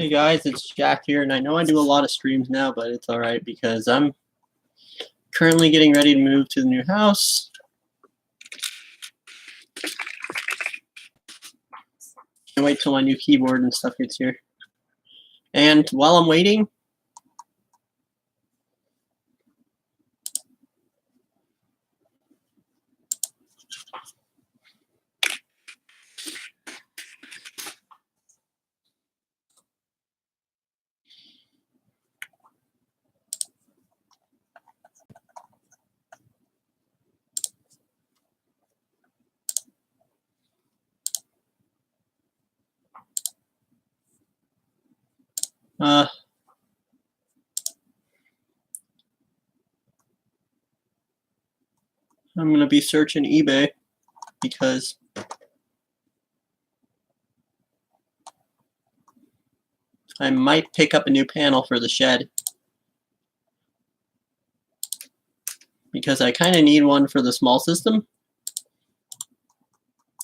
Hey guys, it's Jack here, and I know I do a lot of streams now, but it's alright because I'm currently getting ready to move to the new house. Can't wait till my new keyboard and stuff gets here. And while I'm waiting, I'm going to be searching eBay because I might pick up a new panel for the shed. Because I kind of need one for the small system.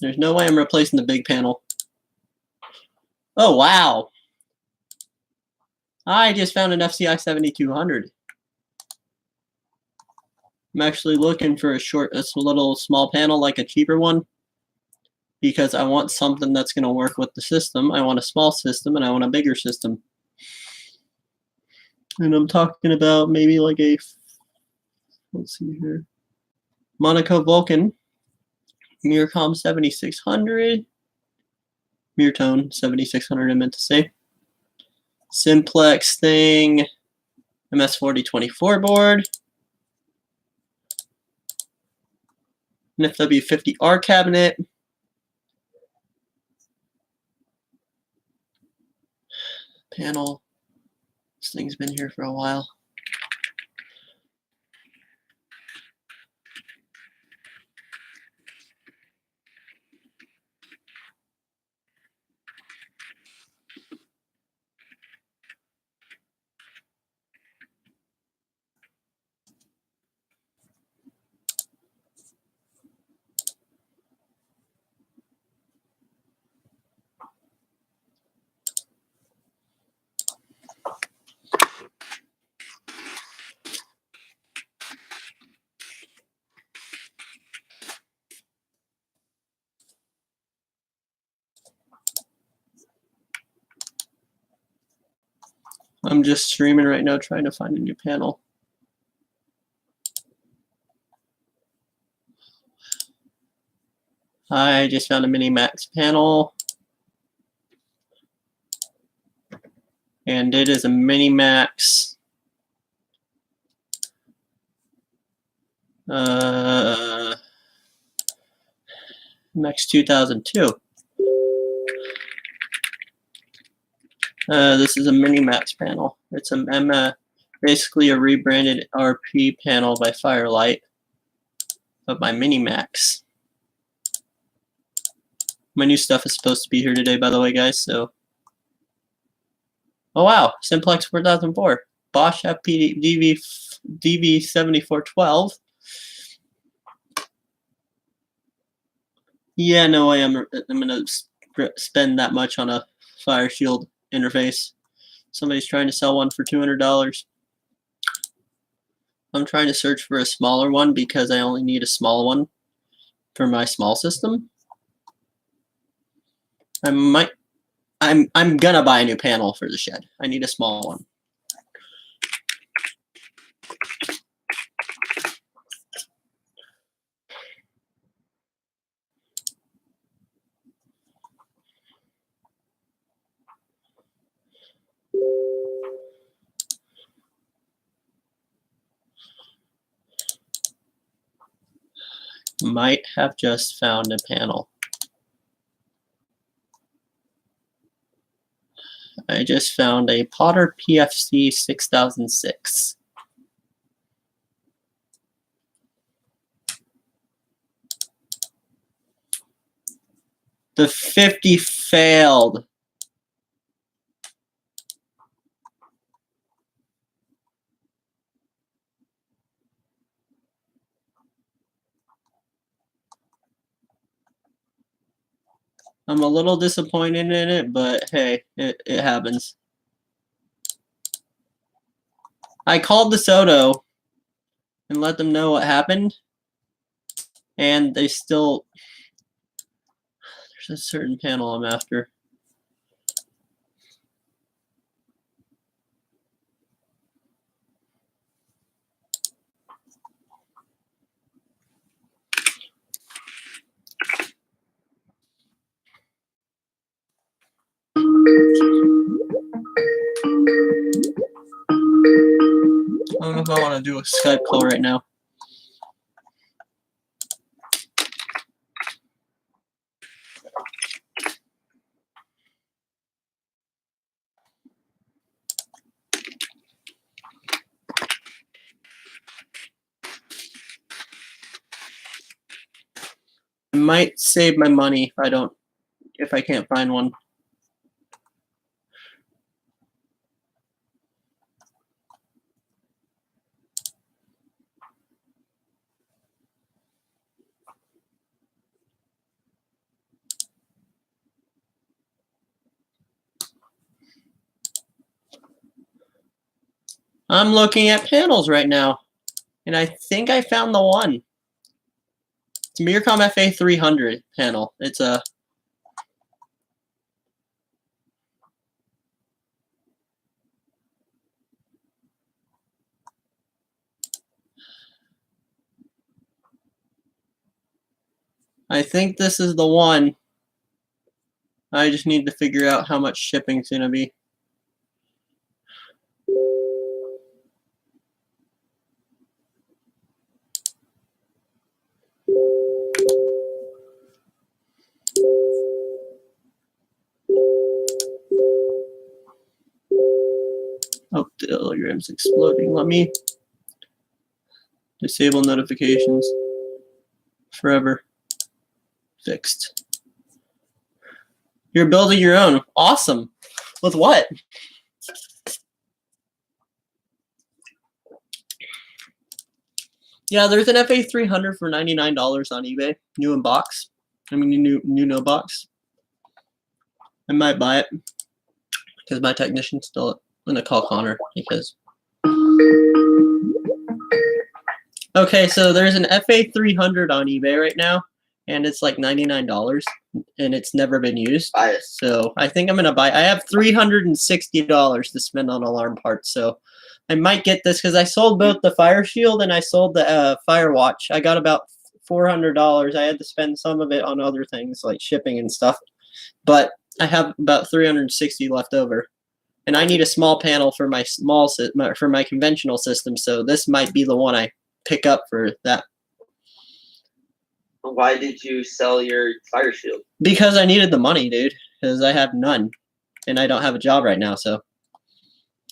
There's no way I'm replacing the big panel. Oh, wow. I just found an FCI 7200. I'm actually looking for a little small panel, like a cheaper one, because I want something that's going to work with the system. I want a small system and I want a bigger system. And I'm talking about maybe like a, let's see here, Monaco Vulcan, Miracom 7600, Mirtone 7600 I meant to say, Simplex thing, MS4024 board, an FW50R cabinet, panel. This thing's been here for a while. I'm just streaming right now trying to find a new panel. I just found a Minimax panel. And it is a Minimax Max 2002. This is a Minimax panel. It's basically a rebranded RP panel by Firelight, but by Minimax. My new stuff is supposed to be here today, by the way, guys. So, oh wow, Simplex 4004, Bosch FP DV7412. Yeah, no way I'm gonna spend that much on a Fire Shield interface. Somebody's trying to sell one for $200. I'm trying to search for a smaller one because I only need a small one for my small system. I'm gonna buy a new panel for the shed. I need a small one. Might have just found a panel. I just found a Potter PFC 6006. The 50 failed. I'm a little disappointed in it, but hey, it happens. I called DeSoto and let them know what happened, and they still. There's a certain panel I'm after. I don't know if I want to do a Skype call right now. I might save my money if I can't find one. I'm looking at panels right now, and I think I found the one. It's Mircom FA300 panel. It's a I think this is the one. I just need to figure out how much shipping's gonna be. Oh, the Telegram's exploding. Let me disable notifications. Forever. Fixed. You're building your own. Awesome. With what? Yeah, there's an FA300 for $99 on eBay. New in box. I mean, new no box. I might buy it because my technician's still gonna call Connor because. Okay, so there's an FA300 on eBay right now, and it's like $99, and it's never been used. Buy it. So I think I'm gonna buy. I have $360 to spend on alarm parts, so I might get this because I sold both the Fire Shield and I sold the Firewatch. I got about $400. I had to spend some of it on other things like shipping and stuff, but I have about 360 left over, and I need a small panel for my conventional system. So this might be the one I pick up for that. Why did you sell your Fire Shield? Because I needed the money, dude. Because I have none, and I don't have a job right now. So,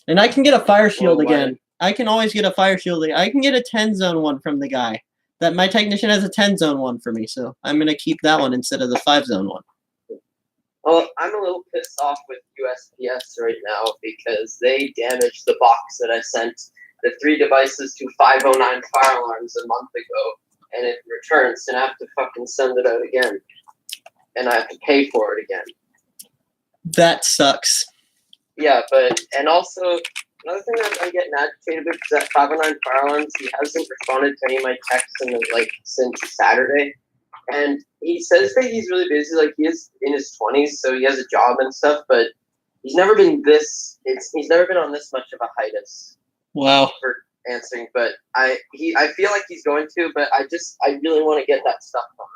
and I can get a Fire Shield again. I can always get a Fire Shield. I can get a 10 zone one from the guy. That my technician has a 10 zone one for me, so I'm gonna keep that one instead of the 5 zone one. Well, I'm a little pissed off with USPS right now because they damaged the box that I sent the 3 devices to 509 fire alarms a month ago, and it returns, and I have to fucking send it out again, and I have to pay for it again. That sucks. Yeah, and also another thing that I'm getting agitated with is that 509 fire alarms, he hasn't responded to any of my texts since Saturday. And he says that he's really busy, like he is in his 20s, so he has a job and stuff, but he's never been he's never been on this much of a hiatus. Wow. For answering, but I feel like he's going to, but I really want to get that stuff on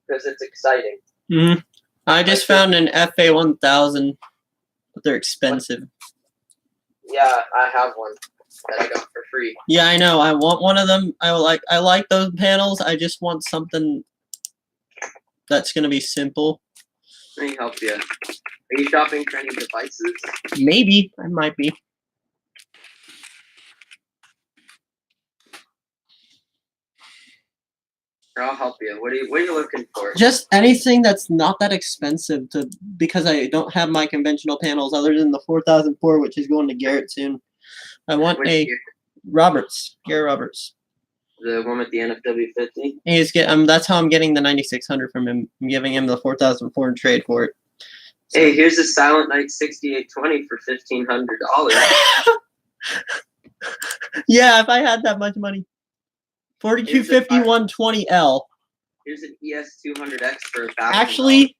because it's exciting. Mm-hmm. I just found an FA1000, but they're expensive. Yeah, I have one that I got for free. Yeah, I know. I want one of them. I like those panels. I just want something that's gonna be simple. Let me help you. Are you shopping for any devices? Maybe. I might be. I'll help you. What are you looking for? Just anything that's not that expensive because I don't have my conventional panels other than the 4004, which is going to Garrett soon. I want Garrett Roberts. The one with the NFW 50? That's how I'm getting the 9600 from him. I'm giving him the 4004 in trade for it. So. Hey, here's a Silent Night 6820 for $1,500. Yeah, if I had that much money. 425120L. Here's an ES200X for $1,000. Actually,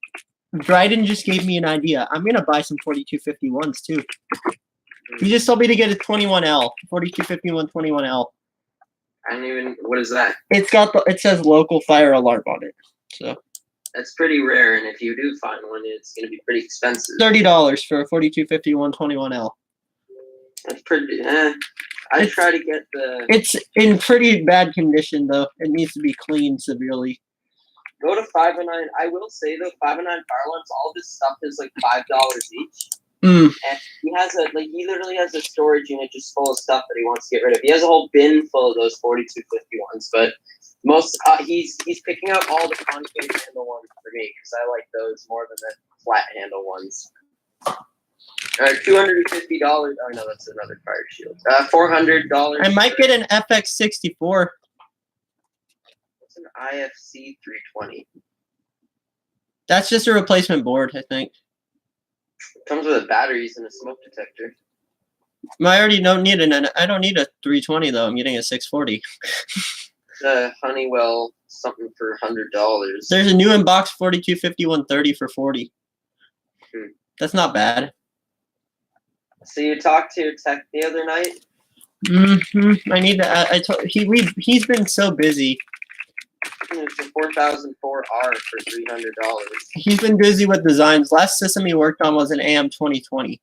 Dryden just gave me an idea. I'm gonna buy some 4251s too. He just told me to get a 21L. 425121L. I don't even. What is that? It says local fire alarm on it. So That's pretty rare, and if you do find one, it's going to be pretty expensive. $30 for a 425121L. That's pretty. I try to get the. It's in pretty bad condition though. It needs to be cleaned severely. Go to 509. I will say though, 509 Fire Alarms, all this stuff is like $5 each. Mm. And he literally has a storage unit just full of stuff that he wants to get rid of. He has a whole bin full of those 4251s, but most he's picking out all the concave handle ones for me because I like those more than the flat handle ones. $250. Oh no, that's another fire shield. $400. I might get an FX64. What's an IFC 320? That's just a replacement board, I think. Comes with batteries and a smoke detector. I already don't need I don't need a 320 though. I'm getting a 640. Honeywell something for $100. There's a new in-box 425130 for 40. That's not bad. So you talked to your tech the other night? I need to. He's been so busy. It's a 4004R for $300. He's been busy with designs. Last system he worked on was an AM 2020,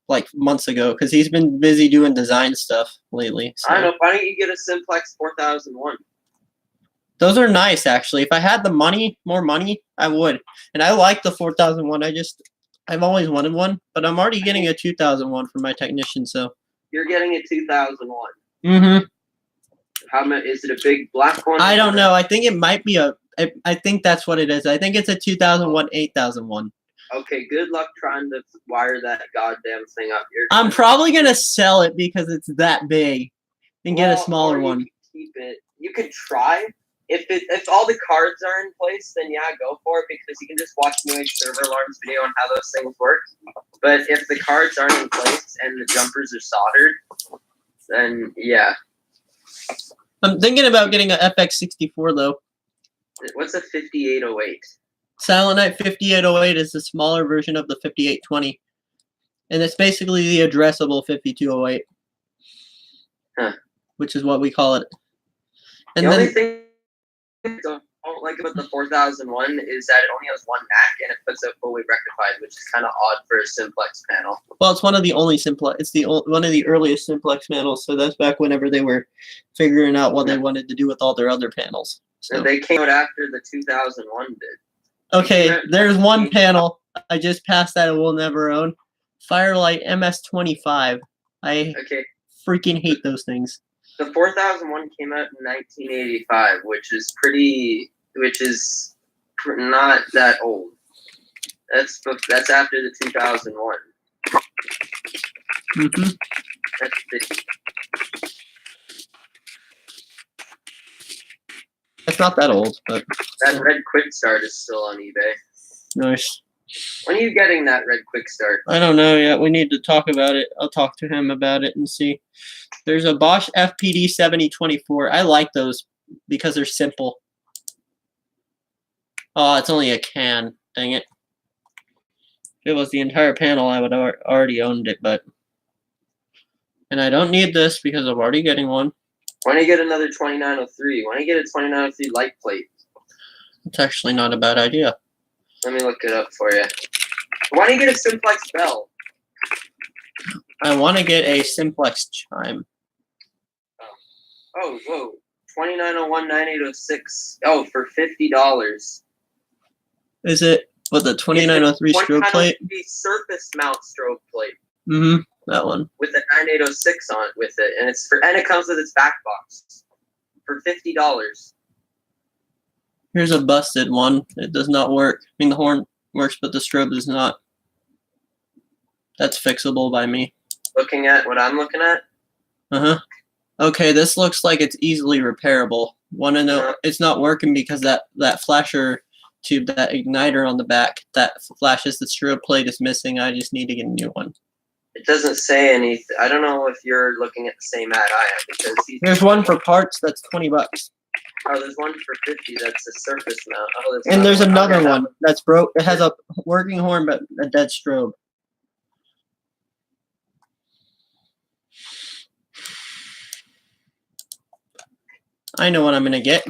like months ago, because he's been busy doing design stuff lately. So. I don't know. Why don't you get a Simplex 4001? Those are nice, actually. If I had the money, more money, I would. And I like the 4001. I've always wanted one, but I'm already getting a 2001 for my technician. So you're getting a 2001. Mm-hmm. How much is it? A big black one? I don't know. I think it might be I think that's what it is. I think it's a 2001 8001. Okay. Good luck trying to wire that goddamn thing up. I'm probably gonna sell it because it's that big, and get a smaller one. You can keep it. You could try. If all the cards are in place, then yeah, go for it because you can just watch New Age Server Alarms video on how those things work. But if the cards aren't in place and the jumpers are soldered, then yeah. I'm thinking about getting a FX64 though. What's a 5808? Silent Night 5808 is the smaller version of the 5820, and it's basically the addressable 5208, which is what we call it. And the only thing I don't like about the 4001 is that it only has one NAC and it puts out fully rectified, which is kind of odd for a simplex panel. Well, it's one of the only simplex. It's one of the earliest simplex panels. So that's back whenever they were figuring out what they wanted to do with all their other panels. So and they came out after the 2001 did. Okay, there's one panel I just passed that I will never own. Firelight MS25. I freaking hate those things. The 4001 came out in 1985, which is not that old. That's after the 2001. Mm-hmm. It's not that old, but that red quick start is still on eBay. Nice. When are you getting that red quick start? I don't know yet. We need to talk about it. I'll talk to him about it and see. There's a Bosch FPD 7024. I like those because they're simple. Oh, it's only a can. Dang it. If it was the entire panel, I would have already owned it, but... And I don't need this because I'm already getting one. Why don't you get another 2903? Why don't you get a 2903 light plate? It's actually not a bad idea. Let me look it up for you. Why don't you get a simplex bell? I want to get a simplex chime. Oh, whoa. 2901 9806. Oh, for $50. Is it with the 2903 strobe plate? Surface mount strobe plate. Mm-hmm. That one. With the 9806 on it with it. And it comes with its back box. For $50. Here's a busted one. It does not work. I mean, the horn works, but the strobe does not. That's fixable by me. Looking at what I'm looking at? Uh-huh. Okay, this looks like it's easily repairable. Want to know? It's not working because that flasher tube, that igniter on the back, that flashes the strobe plate is missing. I just need to get a new one. It doesn't say anything. I don't know if you're looking at the same ad I am because There's one for parts that's $20. Oh, there's one for 50. That's a surface mount. Oh, And there's another okay, one that's broke. It has a working horn but a dead strobe. I know what I'm gonna get.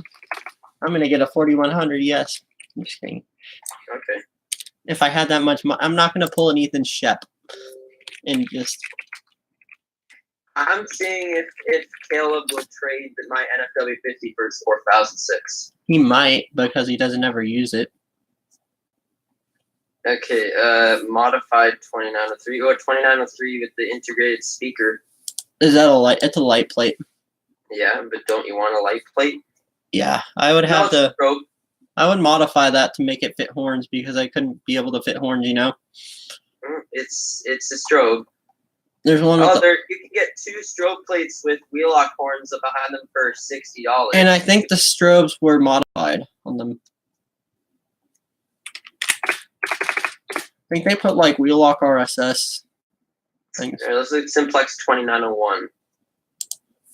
I'm gonna get a 4100. Yes. I'm just kidding. Okay. If I had that much money, I'm not gonna pull an Ethan Shep and just. I'm seeing if Caleb would trade my NFW 50 for his 4006. He might because he doesn't ever use it. Okay, modified 2903 or 2903 with the integrated speaker. Is that a light? It's a light plate. Yeah, but don't you want a light plate? Yeah, I would have No, to. strobe. I would modify that to make it fit horns because I couldn't be able to fit horns. You know. It's a strobe. There's one with. You can get 2 strobe plates with wheel lock horns behind them for $60. And I think the strobes were modified on them. I think they put like wheel lock RSS things. It looks like Simplex 2901.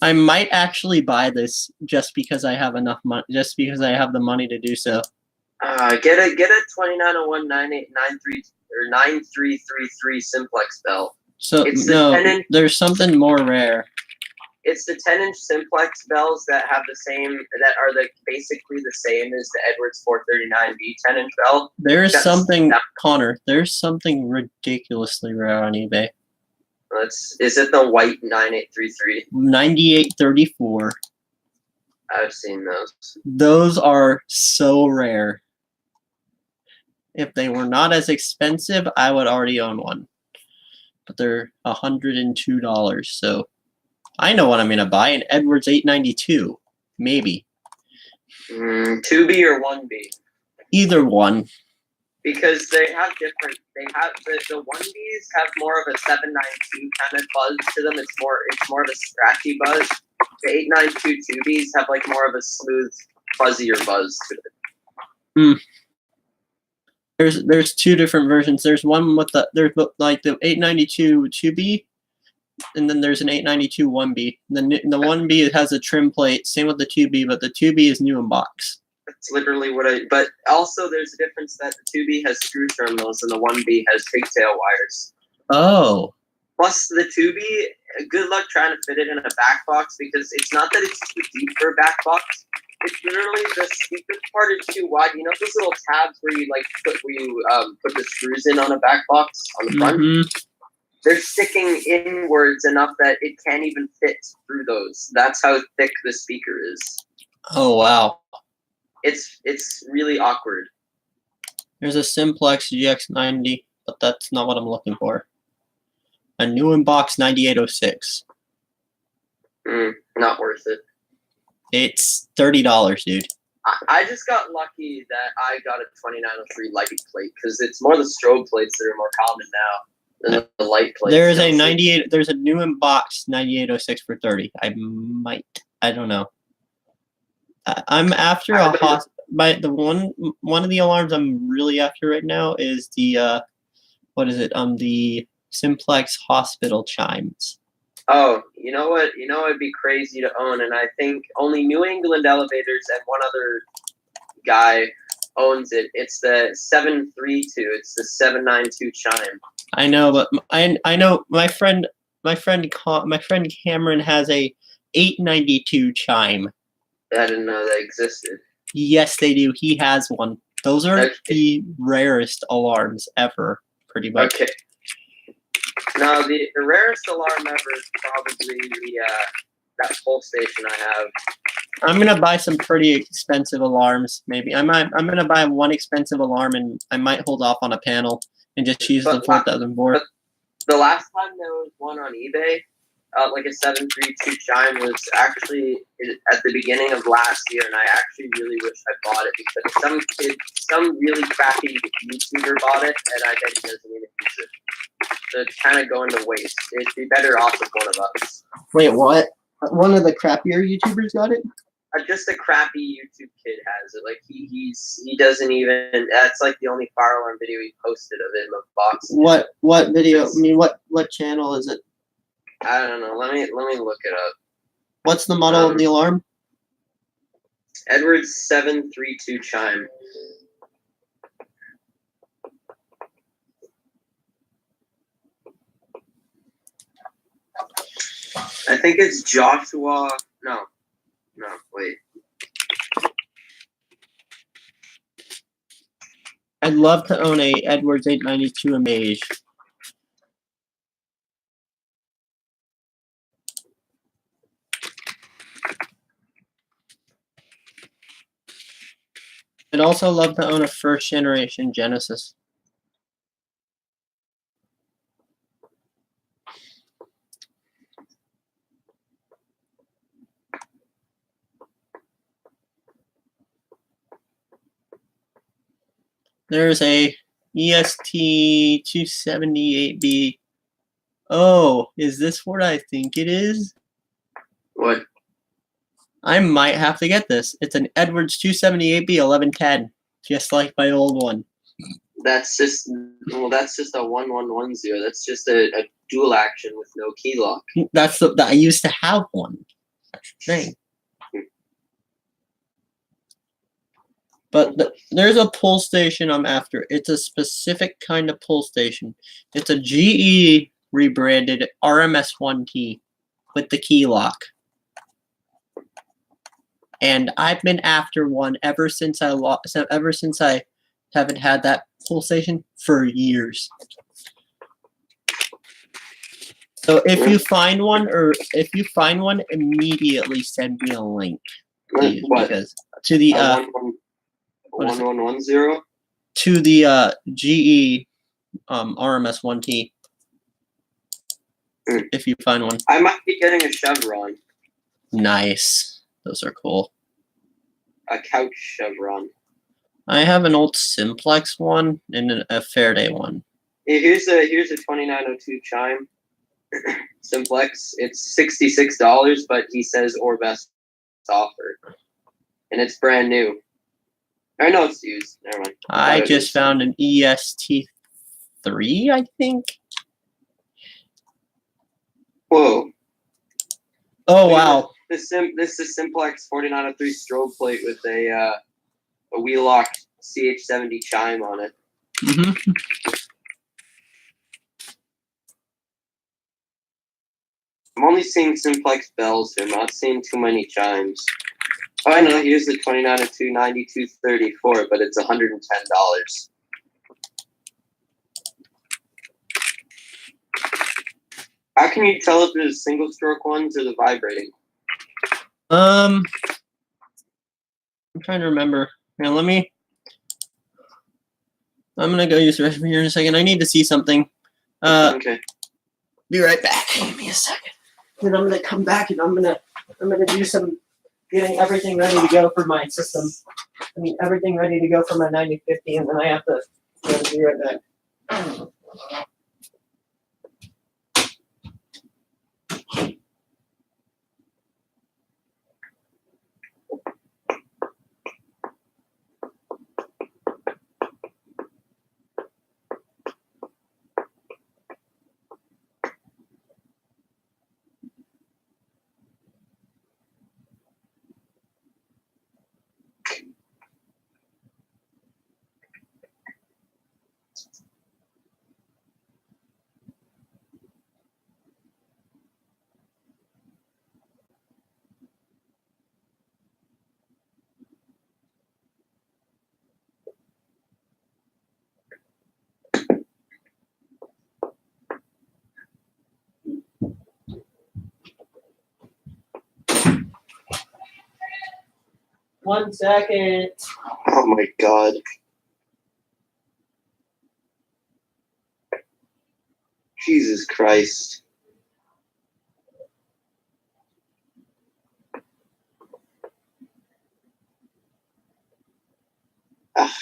I might actually buy this just because I have enough money, just because I have the money to do so. Get a 2901 9893 or 9333 Simplex bell. So It's the no, 10-inch there's something more rare. It's the 10-inch Simplex bells that have the same, that are basically the same as the Edwards 439B 10-inch bell. There's something, Connor. There's something ridiculously rare on eBay. Is it the white 9833? 9834. I've seen those. Those are so rare. If they were not as expensive, I would already own one. But they're $102, so I know what I'm gonna buy. An Edwards 892, maybe. 2B or 1B? Either one. Because they have different. They have the 1Bs have more of a 792 kind of buzz to them. It's more of a scratchy buzz. The 892 2Bs have like more of a smooth, fuzzier buzz to it. There's 2 different versions. There's one with there's like the 892 2B, and then there's an 892 1B. The 1B has a trim plate. Same with the 2B, but the 2B is new in box. That's literally what I. But also, there's a difference that the 2B has screw terminals and the 1B has pigtail wires. Oh. Plus, the 2B, good luck trying to fit it in a back box because it's not that it's too deep for a back box. It's literally the speaker part is too wide. You know those little tabs where you put the screws in on a back box on the front? Mm-hmm. They're sticking inwards enough that it can't even fit through those. That's how thick the speaker is. Oh wow. It's really awkward. There's a Simplex GX90, but that's not what I'm looking for. A new in box 9806. Not worth it. It's $30, dude. I just got lucky that I got a 2903 light plate because it's more the strobe plates that are more common now than the light plates. There's a new in box 9806 for 30. I don't know. I'm after one of the alarms I'm really after right now is the the Simplex hospital chimes. Oh, you know what? You know it'd be crazy to own, and I think only New England Elevators and one other guy owns it. It's the 732. It's the 792 chime. I know, but I know my friend Cameron has a 892 chime. I didn't know that existed. Yes, they do. He has one. Those are the rarest alarms ever, pretty much. Okay. No, the rarest alarm ever is probably that pole station I have. I'm gonna buy some pretty expensive alarms. Maybe I'm gonna buy one expensive alarm, and I might hold off on a panel and just use the 4004. The last time there was one on eBay, like a 732 chime, was actually at the beginning of last year, and I actually really wish I bought it because some really crappy YouTuber bought it, and I bet he doesn't even use it. So it's kind of going to waste. It'd be better off with one of us. Wait, what? One of the crappier YouTubers got it? just a crappy YouTube kid has it. Like he doesn't even. That's like the only fire alarm video he posted of him of boxing. What video? I mean, what channel is it? I don't know. Let me look it up. What's the model of the alarm? Edwards 732 chime. I think it's Joshua. No, wait. I'd love to own a Edwards 892 Amage. I'd also love to own a first generation Genesis. There's a EST 278B. Oh, is this what I think it is? What? I might have to get this. It's an Edwards 278B 1110, just like my old one. That's just a 1110. That's just a dual action with no key lock. I used to have one. That's the thing. But there's a pull station I'm after. It's a specific kind of pull station. It's a GE rebranded RMS1T with the key lock. And I've been after one ever since I haven't had that pull station for years. So if you find one, immediately send me a link, please, What? because to the 1110 to the GE RMS1T. If you find one, I might be getting a Chevron. Nice. Those are cool. A couch Chevron. I have an old Simplex one and a Faraday one. Here's a 2902 chime. Simplex. It's $66, but he says or best offer, and it's brand new. I know it's used. Never mind. I just found an EST3, I think. Whoa. Oh wow. This is Simplex 4903 strobe plate with a Wheelock CH70 chime on it. Mm-hmm. I'm only seeing Simplex bells here. I'm not seeing too many chimes. Oh, I know. Here's the 2902 9234, but it's $110. How can you tell if there's single stroke ones or the vibrating? I'm trying to remember. Now I'm gonna go use the restroom here in a second. I need to see something. Okay. Be right back. Give me a second. Then I'm gonna come back and I'm gonna do some getting everything ready to go for my system. I mean everything ready to go for my 9050, and then I have to be right back. One second. Oh my god. Jesus Christ. Ah.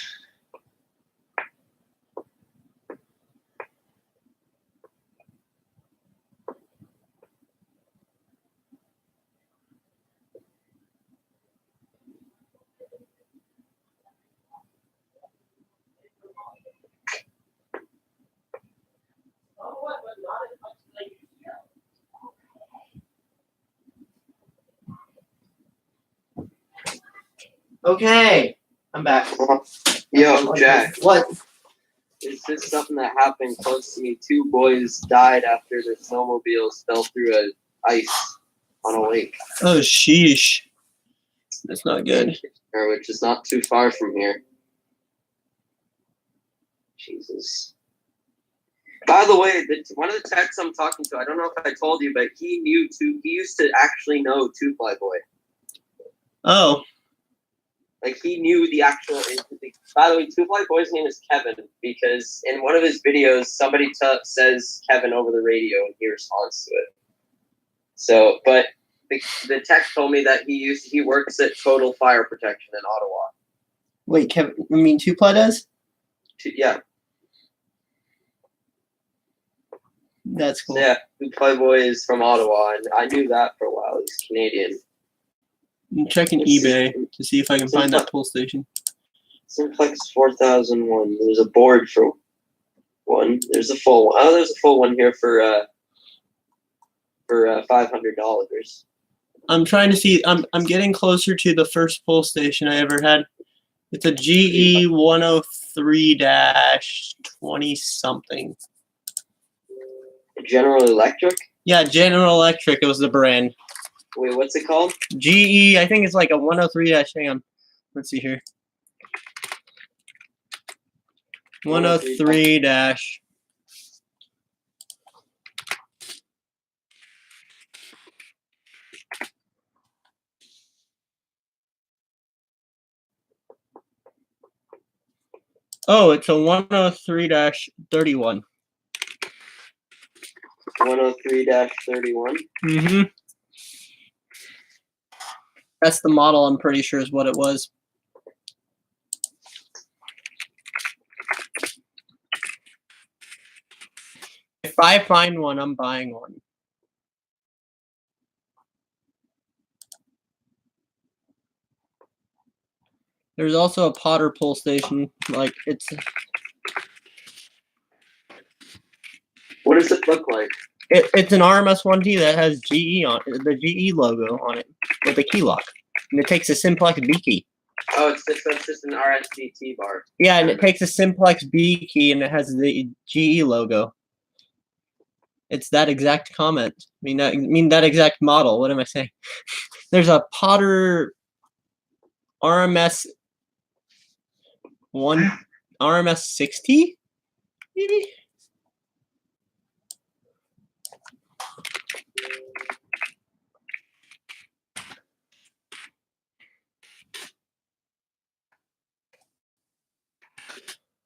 Okay, I'm back. Yo, Jack. What? It's just something that happened close to me. 2 boys died after their snowmobiles fell through ice on a lake. Oh, sheesh. That's not good. Which is not too far from here. Jesus. By the way, one of the techs I'm talking to, I don't know if I told you, but he used to actually know Two Fly Boy. Oh, Like, he knew the actual. By the way, Two Fly Boy's name is Kevin because in one of his videos, somebody says Kevin over the radio and he responds to it. So, but the tech told me that he works at Total Fire Protection in Ottawa. wait, Kevin. I mean, Two Ply does? Yeah. That's cool. So yeah, Two Fly Boy is from Ottawa, and I knew that for a while. He's Canadian. I'm checking eBay to see if I can find that pull station. Simplex 4001. There's a board for one. There's a full one. Oh, there's a full one here for $500. I'm trying to see. I'm getting closer to the first pull station I ever had. It's a GE 103-20 something. General Electric? Yeah, General Electric. It was the brand. Wait, what's it called? GE. I think it's like a 103 dash. Hang on. Let's see here. 103 dash. Oh, it's a 103-31. 103-31? Mm-hmm. That's the model, I'm pretty sure is what it was. If I find one, I'm buying one. There's also a Potter pull station. Like, it's... What does it look like? It's an RMS 1T that has GE on it, the GE logo on it with a key lock. And it takes a Simplex B key. Oh, it's just an RSDT bar. Yeah, and it takes a Simplex B key and it has the GE logo. It's that exact comment. I mean that exact model. What am I saying? There's a Potter RMS 60, maybe?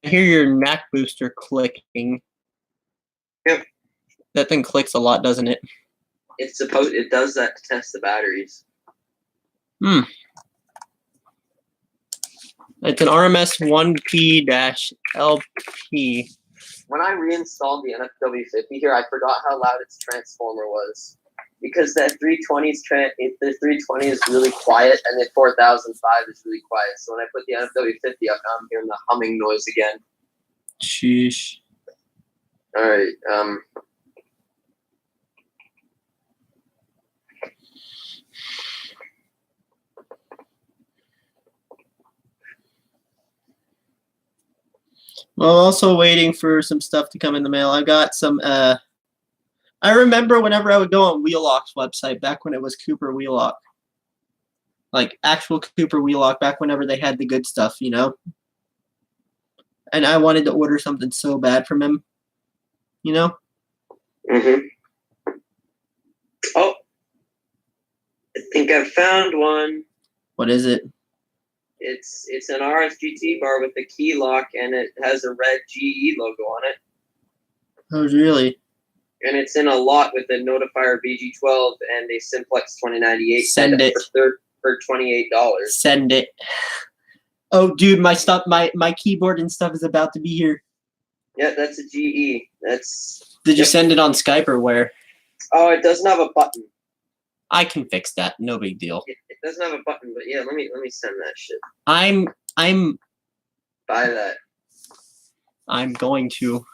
I hear your Mac booster clicking. Yep. That thing clicks a lot, doesn't it? It does that to test the batteries. It's an RMS 1P-LP. When I reinstalled the NFW50 here, I forgot how loud its transformer was. Because that 320 is really quiet, and the 4005 is really quiet. So when I put the NFW50 up, now I'm hearing the humming noise again. Sheesh. All right. Well, also waiting for some stuff to come in the mail. I got some. I remember whenever I would go on Wheelock's website back when it was Cooper Wheelock, like actual Cooper Wheelock, back whenever they had the good stuff, you know. And I wanted to order something so bad from him, you know. Mhm. Oh, I think I found one. What is it? It's an RSGT bar with a key lock, and it has a red GE logo on it. Oh, really? And it's in a lot with a Notifier BG12 and a Simplex 2098. Send it for $28. Send it. Oh, dude, my stuff, my keyboard and stuff is about to be here. Yeah, that's a GE. That's. Did you send it on Skype or where? Oh, it doesn't have a button. I can fix that. No big deal. It doesn't have a button, but yeah, let me send that shit. I'm Buy that. I'm going to.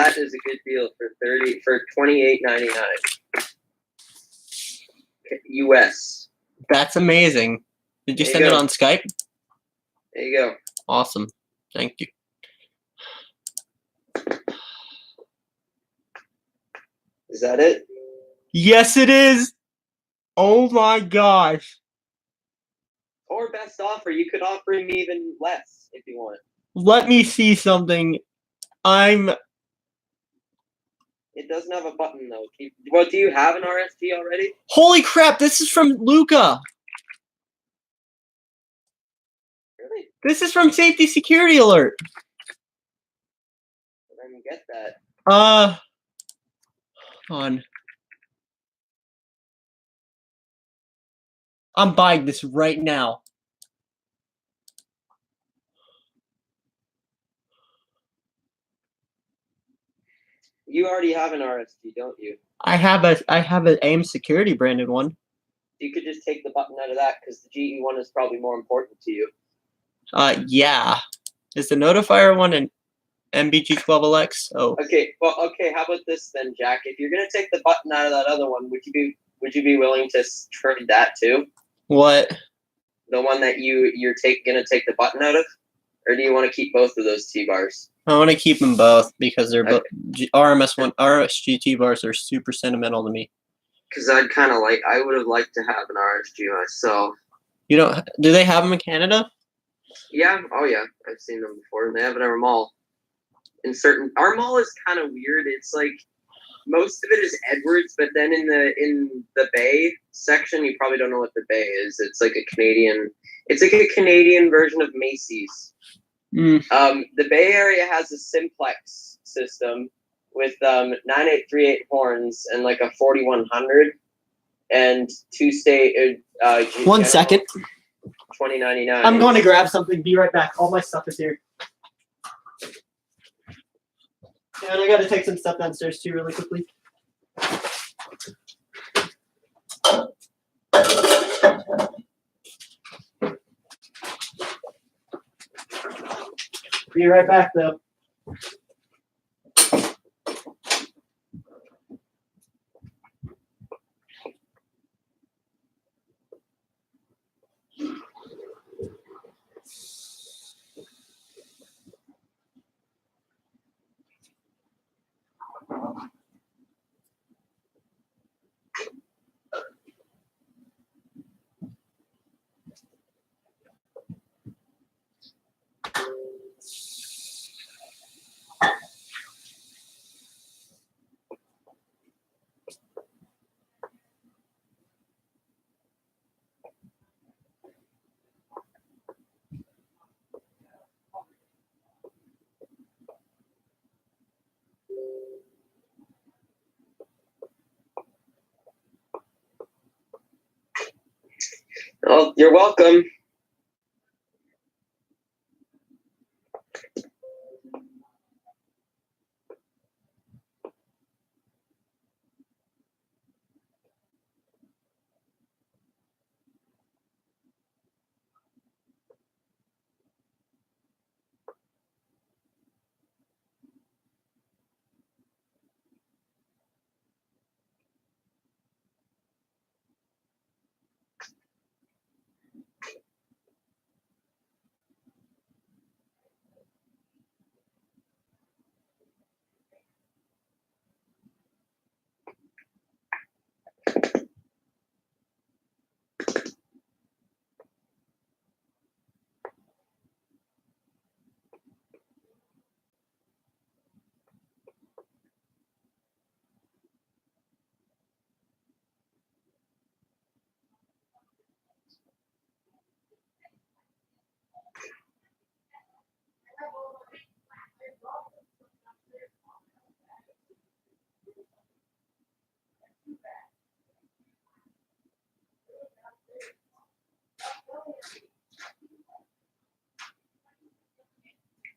That is a good deal for $28.99 US. That's amazing. Did you There you send it go. on Skype? There you go. Awesome. Thank you. Is that it? Yes, it is. Oh my gosh. Or best offer, you could offer me even less if you want. Let me see something. It doesn't have a button though. Well, do you have an RSG already? Holy crap, this is from Luca. Really? This is from Safety Security Alert. I didn't get that. Hold on. I'm buying this right now. You already have an RSG, don't you? I have an AIM Security branded one. You could just take the button out of that because the GE one is probably more important to you. Yeah. Is the Notifier one an MBG12LX? Oh. Okay, well, okay. How about this then, Jack? If you're gonna take the button out of that other one, would you be willing to trade that too? What? The one that you're gonna take the button out of, or do you want to keep both of those T-bars? I want to keep them both because they're both Okay. RSGT bars are super sentimental to me. Because I would have liked to have an RSG myself. You don't? Do they have them in Canada? Yeah. Oh yeah. I've seen them before. They have it at our mall. Our mall is kind of weird. It's like most of it is Edwards, but then in the Bay section, you probably don't know what the Bay is. It's like a Canadian version of Macy's. The Bay Area has a simplex system with 9838 horns and like a 4100 and two state. 1 second. 2099. I'm going to grab something. Be right back. All my stuff is here. And I got to take some stuff downstairs too, really quickly. Be right back, though. Oh, you're welcome.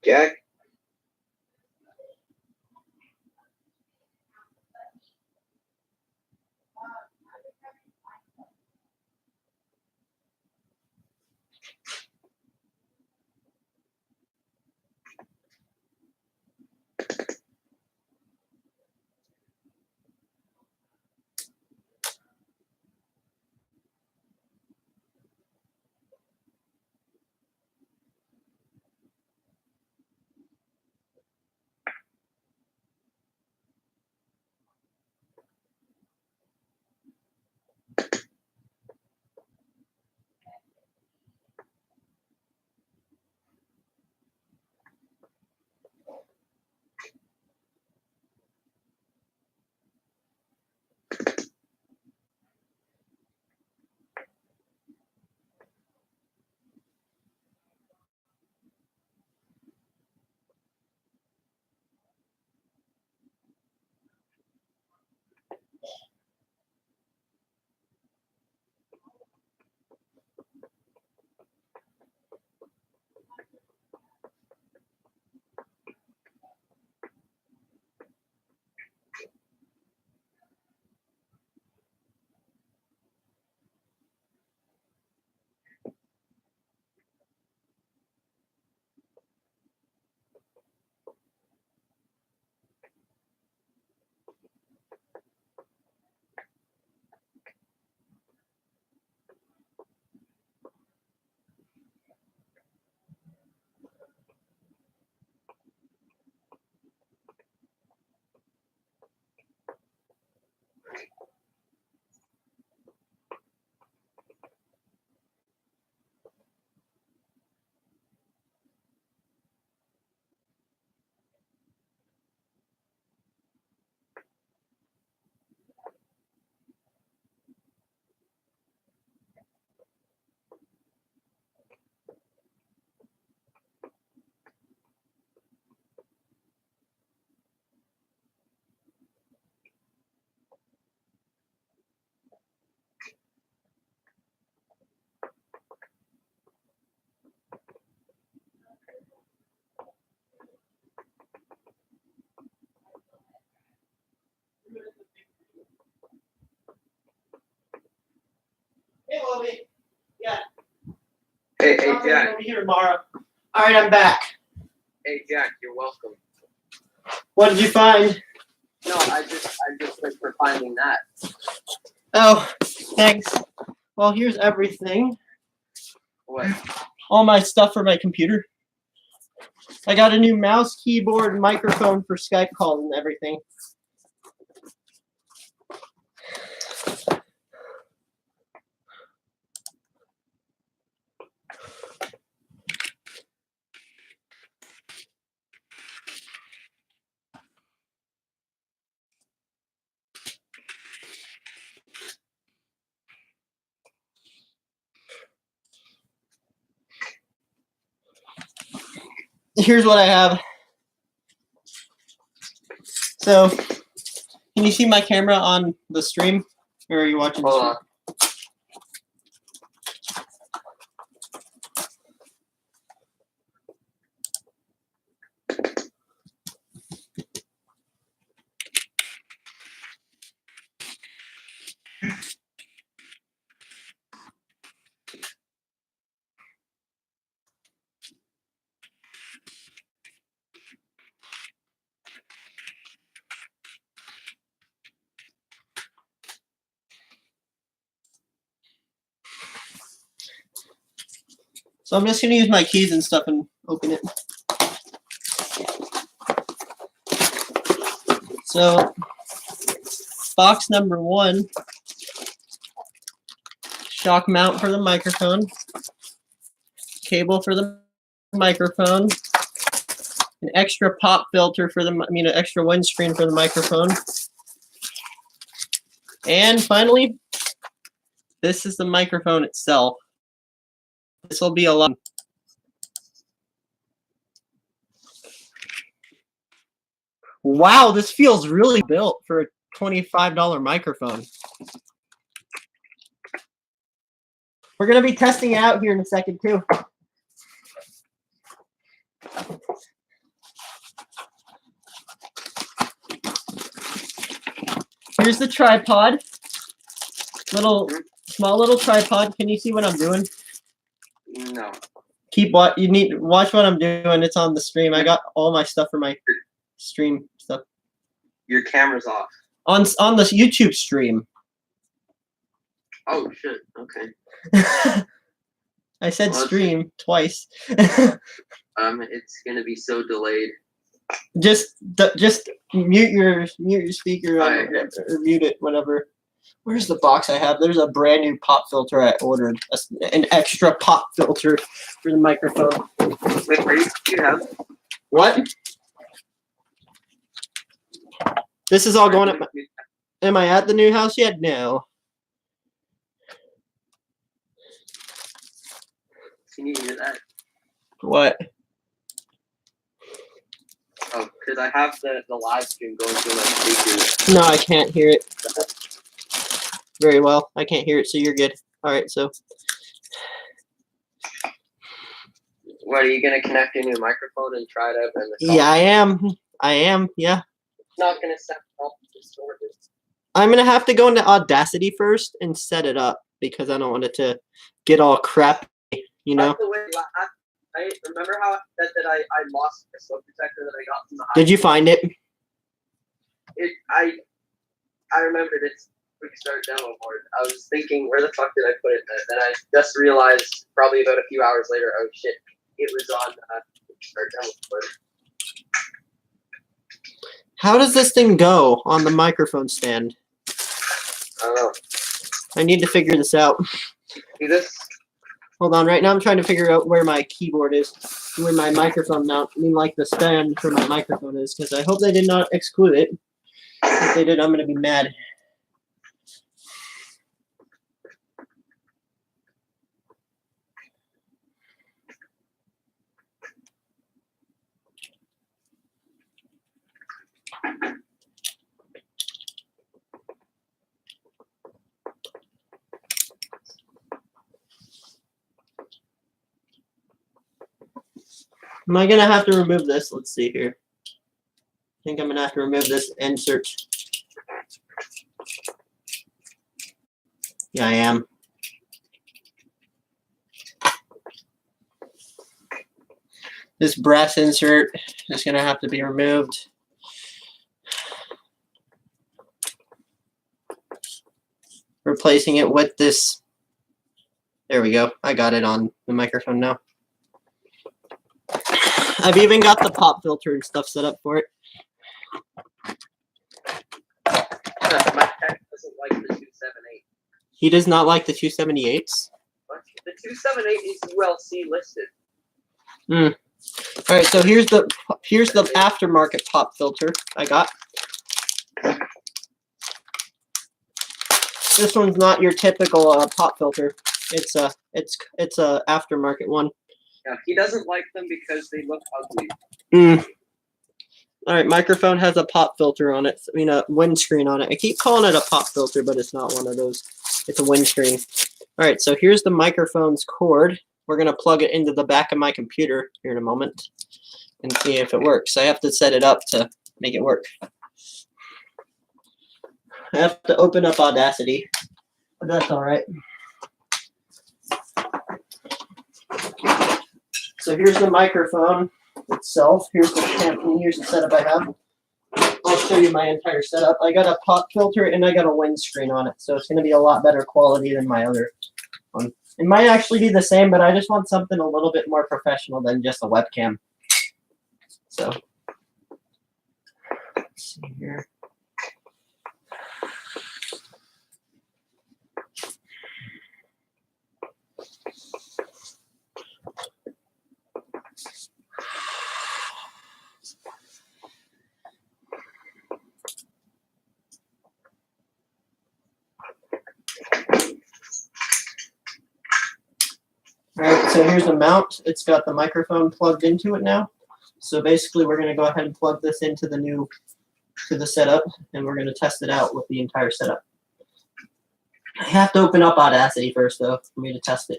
Jack? Hey, Drop it Jack. over here, Mara. All right, I'm back. Hey, Jack, you're welcome. What did you find? No, I just went for finding that. Oh, thanks. Well, here's everything. What? All my stuff for my computer. I got a new mouse, keyboard, and microphone for Skype calls and everything. Here's what I have. So, can you see my camera on the stream? Or are you watching the Hold stream? on. So I'm just going to use my keys and stuff and open it. So, box number 1, shock mount for the microphone, cable for the microphone, an extra pop filter for the, extra windscreen for the microphone. And finally, this is the microphone itself. This will be a lot. Wow, this feels really built for a $25 microphone. We're going to be testing it out here in a second, too. Here's the tripod. Small little tripod. Can you see what I'm doing? No. You need to watch what I'm doing. It's on the stream. I got all my stuff for my stream stuff. Your camera's off. On the YouTube stream. Oh shit. Okay. I said stream twice. It's gonna be so delayed. Just mute your speaker Alright. or mute it, whatever. Where's the box I have? There's a brand new pop filter I ordered. An extra pop filter for the microphone. Wait, where do you have? What? This is all going up. Am I at the new house yet? No. Can you hear that? What? Oh, because I have the live stream going through my speakers. No, I can't hear it very well. I can't hear it, so you're good. All right, so. What, are you gonna connect your new microphone and try it out? And the Yeah, I am. Yeah. It's not gonna set up distorted. I'm gonna have to go into Audacity first and set it up because I don't want it to get all crappy, you know. By the way, I remember how I said that I lost the smoke detector that I got from the Did you find it? I remembered it's quick start demo board. I was thinking, where the fuck did I put it? Then I just realized, probably about a few hours later, oh shit, it was on quick start demo board. How does this thing go on the microphone stand? I don't know. I need to figure this out. See this? Hold on, right now I'm trying to figure out where my keyboard is, where my microphone mount, like the stand for my microphone is, because I hope they did not exclude it. If they did, I'm going to be mad. Am I going to have to remove this? Let's see here. I think I'm going to have to remove this insert. Yeah, I am. This brass insert is going to have to be removed. Replacing it with this. There we go. I got it on the microphone now. I've even got the pop filter and stuff set up for it. My tech doesn't like the 278. He does not like the 278s. The 278 is ULC listed. All right, so here's the aftermarket pop filter I got. This one's not your typical pop filter. It's a aftermarket one. Yeah, he doesn't like them because they look ugly. All right, microphone has a pop filter on it. I mean, a windscreen on it. I keep calling it a pop filter, but it's not one of those. It's a windscreen. All right, so here's the microphone's cord. We're going to plug it into the back of my computer here in a moment and see if it works. I have to set it up to make it work. I have to open up Audacity, but that's all right. So here's the microphone itself. Here's the setup I have. I'll show you my entire setup. I got a pop filter and I got a windscreen on it, so it's going to be a lot better quality than my other one. It might actually be the same, but I just want something a little bit more professional than just a webcam. So, let's see here. All right, so here's the mount. It's got the microphone plugged into it now. So basically, we're going to go ahead and plug this into the setup, and we're going to test it out with the entire setup. I have to open up Audacity first, though, for me to test it.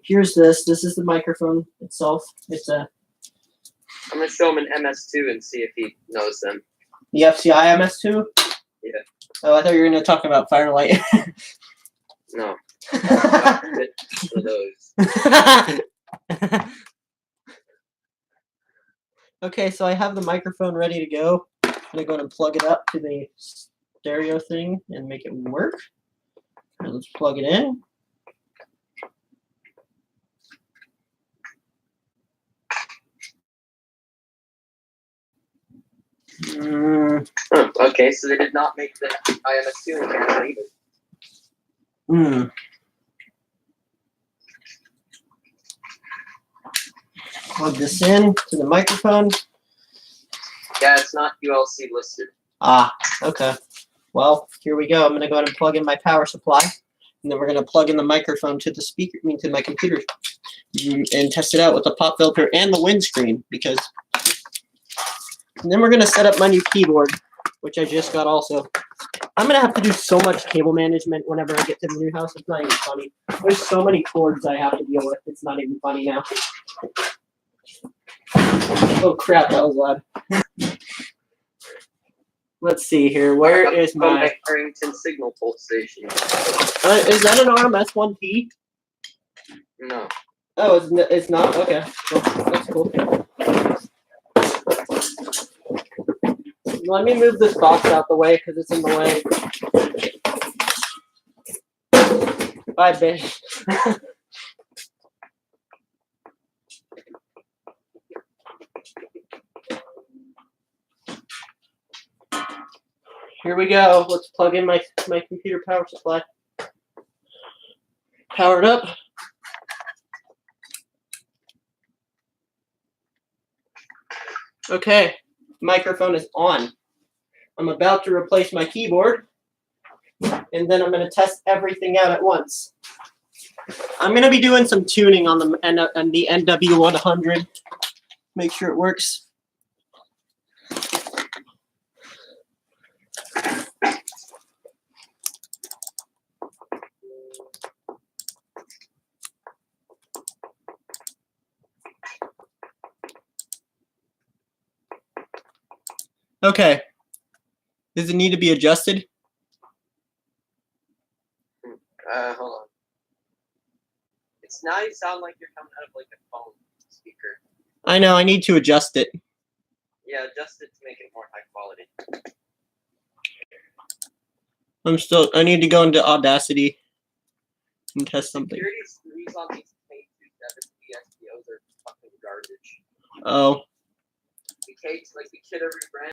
Here's this. This is the microphone itself. It's a. I'm going to show him an MS2 and see if he knows them. The FCI MS2? Yeah. Oh, I thought you were going to talk about Firelight. No. For those. Okay, so I have the microphone ready to go. I'm going to go ahead and plug it up to the stereo thing and make it work. And let's plug it in. Okay, so they did not make the IMS2 in Canada either. Plug this in to the microphone. Yeah, it's not ULC listed. Ah, okay. Well, here we go. I'm going to go ahead and plug in my power supply, and then we're going to plug in the microphone to the speaker, to my computer, and test it out with the pop filter and the windscreen. And then we're going to set up my new keyboard, which I just got also. I'm going to have to do so much cable management whenever I get to the new house. It's not even funny. There's so many cords I have to deal with. It's not even funny now. Oh, crap. That was loud. Let's see here. Where is my Harrington signal pulse station? Is that an RMS1P? No. Oh, it's not? Okay. Well, that's cool. Let me move this box out the way because it's in the way. Bye, bitch. Here we go. Let's plug in my computer power supply. Power it up. Okay, microphone is on. I'm about to replace my keyboard, and then I'm going to test everything out at once. I'm going to be doing some tuning on the NW100. Make sure it works. Okay. Does it need to be adjusted? Hold on. It's now you sound like you're coming out of like a phone speaker. I know, I need to adjust it. Yeah, adjust it to make it more high quality. I need to go into Audacity and test something. Security screws on these K27 PSPOs are fucking garbage. Oh. The K, like the kit every brand